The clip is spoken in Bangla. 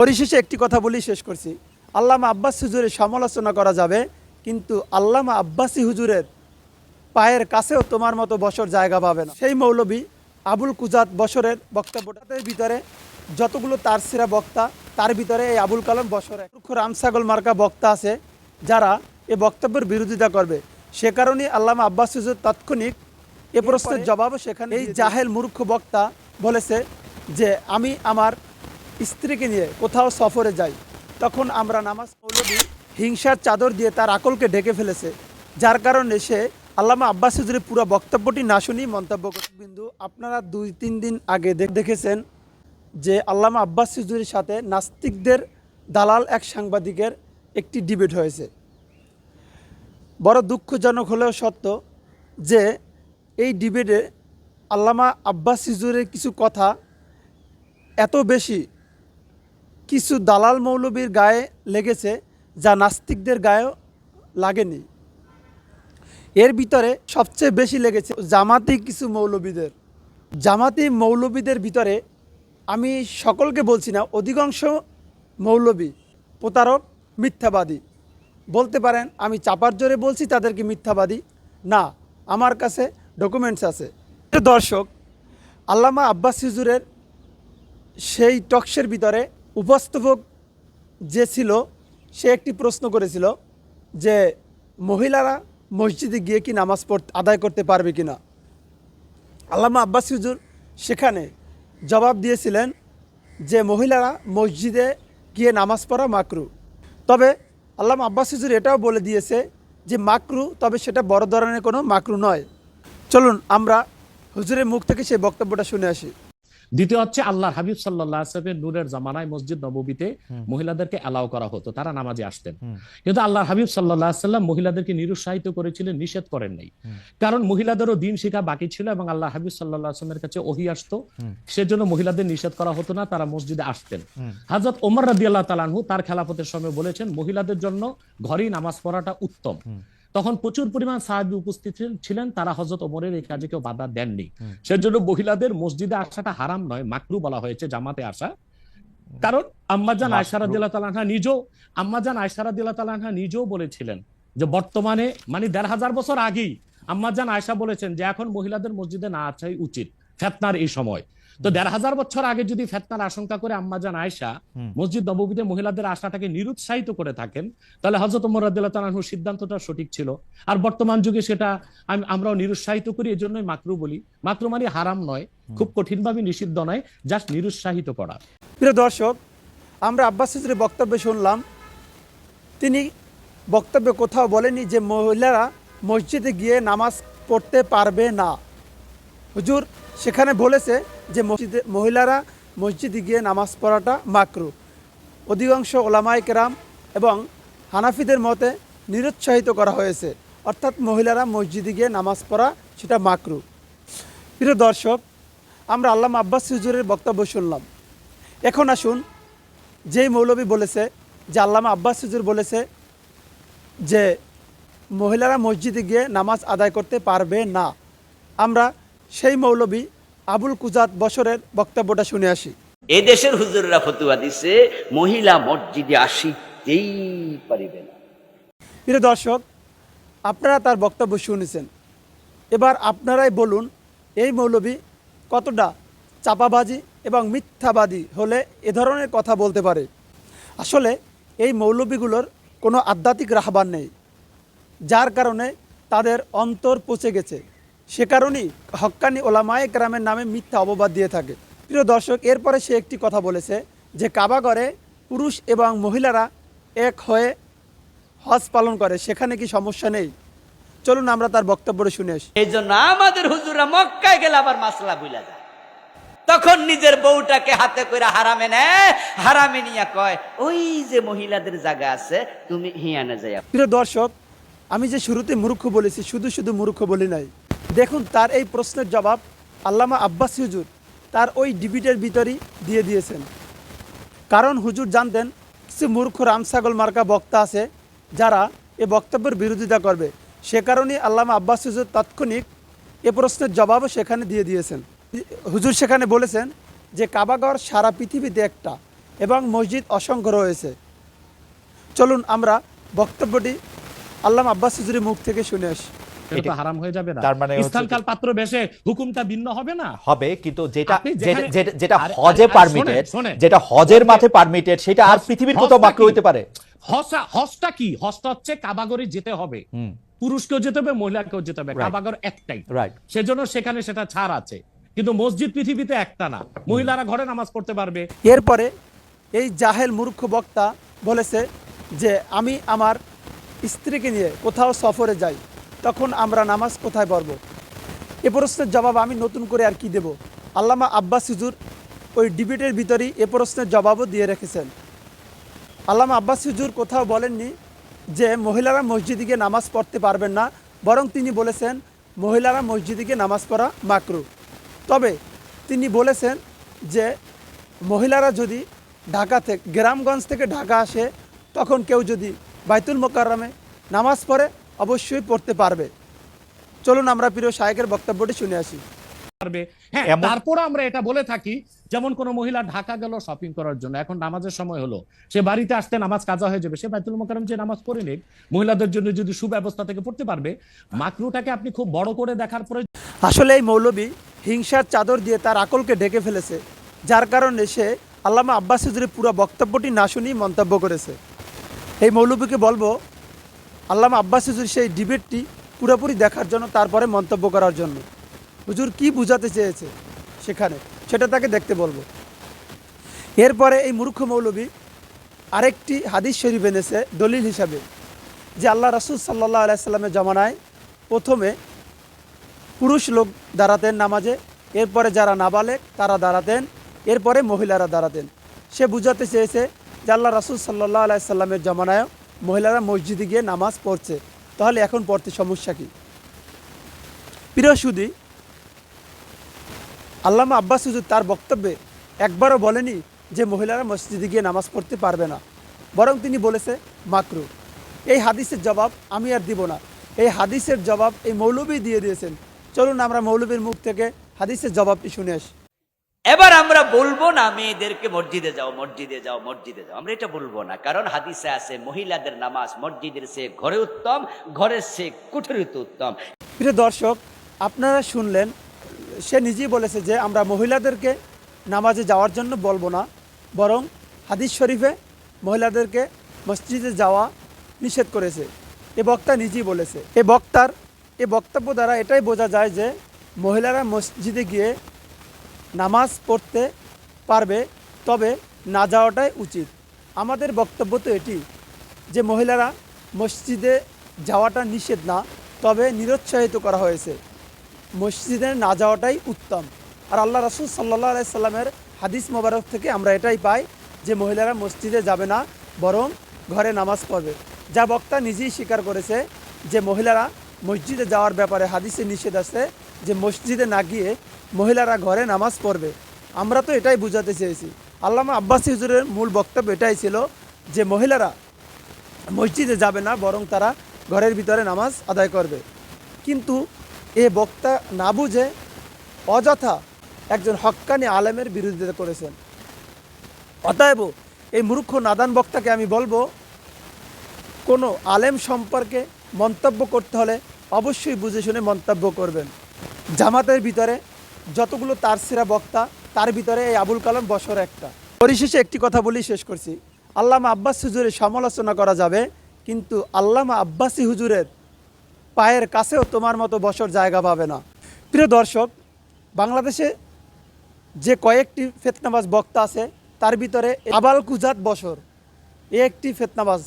পরিশেষে একটি কথা বলেই শেষ করছি। আল্লামা আব্বাস হুজুরের সমালোচনা করা যাবে, কিন্তু আল্লামা আব্বাসী হুজুরের পায়ের কাছেও তোমার মতো বসর জায়গা পাবে না। সেই মৌলবী আবুল কুজাত বসরের বক্তব্যটার ভিতরে যতগুলো তার সেরা বক্তা, তার ভিতরে এই আবুল কালাম বসরের রামসাগল মার্কা বক্তা আছে যারা এ বক্তব্যের বিরোধিতা করবে। সে কারণেই আল্লামা আব্বাস হুজুর তাৎক্ষণিক এ প্রশ্নের জবাবও সেখানে এই জাহেল মূর্খ বক্তা বলেছে যে আমি আমার স্ত্রীকে নিয়ে কোথাও সফরে যাই, তখন আমরা নামাজ মৌলবী হিংসার চাদর দিয়ে তার আকলকে ঢেকে ফেলেছে, যার কারণে সে আল্লামা আব্বাস হুজুরের পুরো বক্তব্যটি না শুনি মন্তব্য করে। বিন্দু আপনারা 2-3 দিন আগে দেখেছেন যে আল্লামা আব্বাস হুজুরের সাথে নাস্তিকদের দালাল এক সাংবাদিকের একটি ডিবেট হয়েছে। বড় দুঃখজনক হলেও সত্য যে এই ডিবেটে আল্লামা আব্বাস হুজুরের কিছু কথা এত বেশি কিছু দালাল মৌলবীর গায়ে লেগেছে যা নাস্তিকদের গায়েও লাগেনি। এর ভিতরে সবচেয়ে বেশি লেগেছে জামাতি কিছু মৌলবীদের। জামাতি মৌলবীদের ভিতরে আমি সকলকে বলছি না, অধিকাংশ মৌলবী প্রতারক, মিথ্যাবাদী। বলতে পারেন আমি চাপার জোরে বলছি তাদেরকে মিথ্যাবাদী না, আমার কাছে ডকুমেন্টস আছে। দর্শক, আল্লামা আব্বাস হুজুরের সেই টকশের ভিতরে উপস্থাপক যে ছিল সে একটি প্রশ্ন করেছিল যে মহিলারা মসজিদে গিয়ে কি নামাজ আদায় করতে পারবে কিনা। আল্লামা আব্বাস হুজুর সেখানে জবাব দিয়েছিলেন যে মহিলারা মসজিদে গিয়ে নামাজ পড়া মাকরু। তবে আল্লামা আব্বাস হুজুর এটাও বলে দিয়েছে যে মাকরু, তবে সেটা বড় ধরনের কোনো মাকরু নয়। চলুন আমরা হুজুরের মুখ থেকে সেই বক্তব্যটা শুনে আসি। দ্বিতীয় হচ্ছে আল্লাহর হাবিব সাল্লাল্লাহু আলাইহি ওয়াসাল্লামের নূরের জামানায় মসজিদ নববীতে মহিলাদেরকে অ্যালাউ করা হতো, তারা নামাজে আসতেন। কিন্তু আল্লাহর হাবিব সাল্লাল্লাহু আলাইহি ওয়াসাল্লাম মহিলাদেরকে নিরুৎসাহিত করেছিলেন, নিষেধ করেন নাই। কারণ মহিলাদেরও দিন শেখা বাকি ছিল এবং আল্লাহ হাবিব সাল্লাল্লাহু আলাইহি ওয়াসাল্লামের কাছে ওহী আসতো, সেজন্য মহিলাদের নিষেধ করা হতো না, তারা মসজিদে আসতেন। হযরত ওমর রাদিয়াল্লাহু তাআলা আনহু তার খেলাফতের সময় বলেছেন মহিলাদের জন্য ঘরেই নামাজ পড়াটা উত্তম। তখন প্রচুর পরিমাণ সাহাবী উপস্থিত ছিলেন, তারা হযরত ওমরের এই কাজে কেউ বাধা দেননি। সেজন্য মহিলাদের মসজিদে আসাটা হারাম নয়, মাকরু বলা হয়েছে জামাতে আসা। কারণ আম্মাজান আয়েশা রাদিয়াল্লাহু তাআলা আনহা নিজেও বলেছিলেন যে বর্তমানে মানে ১৫০০ বছর আগেই আম্মাজান আয়েশা বলেছেন যে এখন মহিলাদের মসজিদে না আসাই উচিত ফিতনার এই সময়। তো ১৫০০ বছর আগে যদি ফিতনার আশঙ্কা করে আম্মাজান আয়েশা মসজিদ নববীতে মহিলাদের আসাটাকে নিরুৎসাহিত করে থাকেন, তাহলে হযরত ওমর রাদিয়াল্লাহু তাআলা আনহুর সিদ্ধান্তটা সঠিক ছিল। আর বর্তমান যুগে সেটা আমরাও নিরুৎসাহিত করি, এজন্যই মাকরু বলি। মাকরু মানে হারাম নয়, খুব কঠিনভাবে নিষিদ্ধ নয়, জাস্ট নিরুৎসাহিত করা। প্রিয় দর্শক, আমরা আব্বাস হুজুরের বক্তব্য শুনলাম। তিনি বক্তব্যে কোথাও বলেনি যে মহিলারা মসজিদে গিয়ে নামাজ পড়তে পারবে না। হুজুর সেখানে বলেছে যে মহিলারা মসজিদে গিয়ে নামাজ পড়াটা মাকরু। অধিকাংশ ওলামায়ে কেরাম এবং হানাফিদের মতে নিরুৎসাহিত করা হয়েছে, অর্থাৎ মহিলারা মসজিদে গিয়ে নামাজ পড়া সেটা মাকরু। প্রিয় দর্শক, আমরা আল্লামা আব্বাস হুজুরের বক্তব্য শুনলাম। এখন আসুন, যেই মৌলবী বলেছে যে আল্লামা আব্বাস হুজুর বলেছে যে মহিলারা মসজিদে গিয়ে নামাজ আদায় করতে পারবে না, আমরা সেই মৌলবী আবুল কুজাত বসরের বক্তব্যটা শুনে আসি। এই দেশের হুজুররা ফতোয়া দিছে মহিলা মসজিদে আসিতেই পারিবে না। প্রিয় দর্শক, আপনারা তার বক্তব্য শুনেছেন, এবার আপনারাই বলুন এই মৌলবী কতটা চাপাবাজি এবং মিথ্যাবাদী হলে এ ধরনের কথা বলতে পারে। আসলে এই মৌলবীগুলোর কোনো আধ্যাত্মিক রাহবার নেই, যার কারণে তাদের অন্তর পচে গেছে। সে কারণেই হক্কানি ওলামায়ে কেরামের নামে মিথ্যা অপবাদ দিয়ে থাকে। প্রিয় দর্শক, এরপরে সে একটি কথা বলেছে যে কাবাঘরে পুরুষ এবং মহিলারা এক হয়ে হজ পালন করে, সেখানে কি সমস্যা নেই? চলুন আমরা তার বক্তব্যটা শুনে আসি। এই জন্য আমাদের হুজুররা মক্কায় গেলে আবার মাসলা ভুলা যায়, তখন নিজের বউটাকে হাতে করে হারামে নেয়, হারামে নিয়ে কয় ওই যে মহিলাদের জায়গা আছে তুমি হিয়ানে যাই। প্রিয় দর্শক, আমি যে শুরুতে মূর্খ বলেছি, শুধু মূর্খ বলি নাই। দেখুন তার এই প্রশ্নের জবাব আল্লামা আব্বাস হুজুর তার ওই ডিবেটের ভিতরেই দিয়ে দিয়েছেন। কারণ হুজুর জানতেন কিছু মূর্খ রামসাগল মার্কা বক্তা আছে যারা এ বক্তব্যের বিরোধিতা করবে। সে কারণেই আল্লামা আব্বাস হুজুর তাৎক্ষণিক এ প্রশ্নের জবাবও সেখানে দিয়ে দিয়েছেন। হুজুর সেখানে বলেছেন যে কাবাঘর সারা পৃথিবীতে একটা, এবং মসজিদ অসংখ্য রয়েছে। চলুন আমরা বক্তব্যটি আল্লামা আব্বাস হুজুরের মুখ থেকে শুনে আসি। এটা তো হারাম হয়ে যাবে না? তার মানে হচ্ছে স্থানকাল পাত্র বেশে হুকুমটা ভিন্ন হবে না? হবে, কিন্তু যেটা আপনি যেখানে- যেটা আরে, হজে আরে, পারমিটেড, শোনেন, যেটা হজের মাঠে পারমিটেড, সেটা আর পৃথিবীর কোথাও হজটা মাকরু কি? হতে পারে? হজটা কি? হজটা হচ্ছে কাবাগরে যেতে হবে, পুরুষকেও যেতে হবে, মহিলাকেও যেতে হবে, Right. কাবাগর একটাই, রাইট। সেজন্য সেখানে সেটা ছাড় আছে। কিন্তু মসজিদ পৃথিবীতে একটা না, মহিলারা ঘরে নামাজ পড়তে পারবে। এরপরে এই জাহেল মূর্খ বক্তা বলেছে যে আমি আমার স্ত্রীকে নিয়ে কোথাও সফরে যাই, তখন আমরা নামাজ কোথায় পড়ব? এ প্রশ্নের জবাব আমি নতুন করে আর কি দেব? আল্লামা আব্বাস হুজুর ওই ডিবেটের ভিতরেই এ প্রশ্নের জবাবও দিয়ে রেখেছেন। আল্লামা আব্বাস হুজুর কোথাও বলেননি যে মহিলারা মসজিদে গিয়ে নামাজ পড়তে পারবেন না, বরং তিনি বলেছেন মহিলারা মসজিদে গিয়ে নামাজ পড়া মাকরু। তবে তিনি বলেছেন যে মহিলারা যদি ঢাকা থেকে, গ্রামগঞ্জ থেকে ঢাকা আসে, তখন কেউ যদি বাইতুল মোকাররমে নামাজ পড়ে অবশ্যই পড়তে পারবে। চলুন আমরা প্রিয় শায়েখের বক্তব্যটি শুনে আসি। পারবে। হ্যাঁ, এমন- তারপর আমরা এটা বলে থাকি, যেমন কোন মহিলা ঢাকা গেল শপিং করার জন্য, এখন নামাজের সময় হলো, সে বাড়িতে আসতে নামাজ কাজা হয়ে যাবে, সে বাইতুল মোকাররম যে নামাজ পড়ে নিক, মহিলাদের জন্য যদি সুব্যবস্থা থেকে পড়তে পারবে। মাকরুটাকে আপনি খুব বড় করে দেখার পরে আসলে এই মৌলবী হিংসার চাদর দিয়ে তার আকলকে ঢেকে ফেলেছে, যার কারণে সে আল্লামা আব্বাস হুজুরের পুরো বক্তব্যটি না শুনেই মন্তব্য করেছে। এই মৌলবীকে বলবো আল্লামা আব্বাস হুজুর সেই ডিবেটটি পুরোপুরি দেখার জন্য, তারপরে মন্তব্য করার জন্য। হুজুর কি বুঝাতে চেয়েছে সেখানে, সেটা তাকে দেখতে বলবো। এরপরে এই মূর্খ মৌলবী আরেকটি হাদিস শরীফ এনেছে দলিল হিসাবে, যে আল্লাহ রাসূল সাল্লাল্লাহু আলাইহি সাল্লামের জামানায় প্রথমে পুরুষ লোক দাঁড়াতেন নামাজে, এরপরে যারা নাবালেগ তারা দাঁড়াতেন, এরপরে মহিলারা দাঁড়াতেন। সে বুঝাতে চেয়েছে যে আল্লাহ রাসূল সাল্লাল্লাহু আলাইহি সাল্লামের জামানায় মহিলারা মসজিদে গিয়ে নামাজ পড়ছে, তাহলে এখন পড়তে সমস্যা কি? প্রিয় সুধী, আল্লামা আব্বাস হুজুর তার বক্তব্যে একবারও বলেনি যে মহিলারা মসজিদে গিয়ে নামাজ পড়তে পারবে না, বরং তিনি বলেছে মাকরু। এই হাদিসের জবাব আমি আর দিব না, এই হাদিসের জবাব এই মৌলবী দিয়ে দিয়েছেন। চলুন আমরা মৌলবীর মুখ থেকে হাদিসের জবাবটি শুনে আসি। এবার আমরা বলবো না মেয়েদেরকে মসজিদে যাও, মসজিদে যাও, মসজিদে যাও, আমরা এটা বলবো না, কারণ হাদিসে আছে মহিলাদের নামাজ মসজিদের চেয়ে ঘরে উত্তম, ঘরের চেয়ে কুঠরিতে উত্তম। প্রিয় দর্শক, আপনারা শুনলেন, সে নিজেই বলেছে যে আমরা মহিলাদেরকে নামাজে যাওয়ার জন্য বলবো না, বরং হাদিস শরীফে মহিলাদেরকে মসজিদে যাওয়া নিষেধ করেছে। এ বক্তা নিজেই বলেছে। এ বক্তার এ বক্তব্য দ্বারা এটাই বোঝা যায় যে মহিলারা মসজিদে গিয়ে নামাজ পড়তে পারবে, তবে না যাওয়াটাই উচিত। আমাদের বক্তব্য তো এটি যে মহিলারা মসজিদে যাওয়াটা নিষেধ না, তবে নিরুৎসাহিত করা হয়েছে, মসজিদে না যাওয়াটাই উত্তম। আর আল্লাহ রাসূল সাল্লাল্লাহু আলাইহি সাল্লামের হাদিস মোবারক থেকে আমরা এটাই পাই যে মহিলারা মসজিদে যাবে না, বরং ঘরে নামাজ পড়বে। যা বক্তা নিজেই স্বীকার করেছে যে মহিলারা মসজিদে যাওয়ার ব্যাপারে হাদিসে নিষেধ আছে, যে মসজিদে না গিয়ে মহিলারা ঘরে নামাজ পড়বে। আমরা তো এটাই বুঝাতে চেয়েছি। আল্লামা আব্বাসী হুজুরের মূল বক্তব্য এটাই ছিল যে মহিলারা মসজিদে যাবে না, বরং তারা ঘরের ভিতরে নামাজ আদায় করবে। কিন্তু এ বক্তা না বুঝে অযথা একজন হক্কানি আলেমের বিরোধিতা করেছেন। অতএব এই মূর্খ নাদান বক্তাকে আমি বলবো, কোনো আলেম সম্পর্কে মন্তব্য করতে হলে অবশ্যই বুঝে শুনে মন্তব্য করবেন। জামাতের ভিতরে যতগুলো তারসিরা বক্তা, তার ভিতরে এই আবুল কালাম বশর একটা। পরিশেষে একটি কথা বলেই শেষ করছি, আল্লামা আব্বাস হুজুরের সমালোচনা করা যাবে, কিন্তু আল্লামা আব্বাসী হুজুরের পায়ের কাছেও তোমার মতো বসর জায়গা পাবে না। প্রিয় দর্শক, বাংলাদেশে যে কয়েকটি ফিতনাবাজ বক্তা আছে, তার ভিতরে আবাল কুজাত বশর এ একটি ফিতনাবাজ।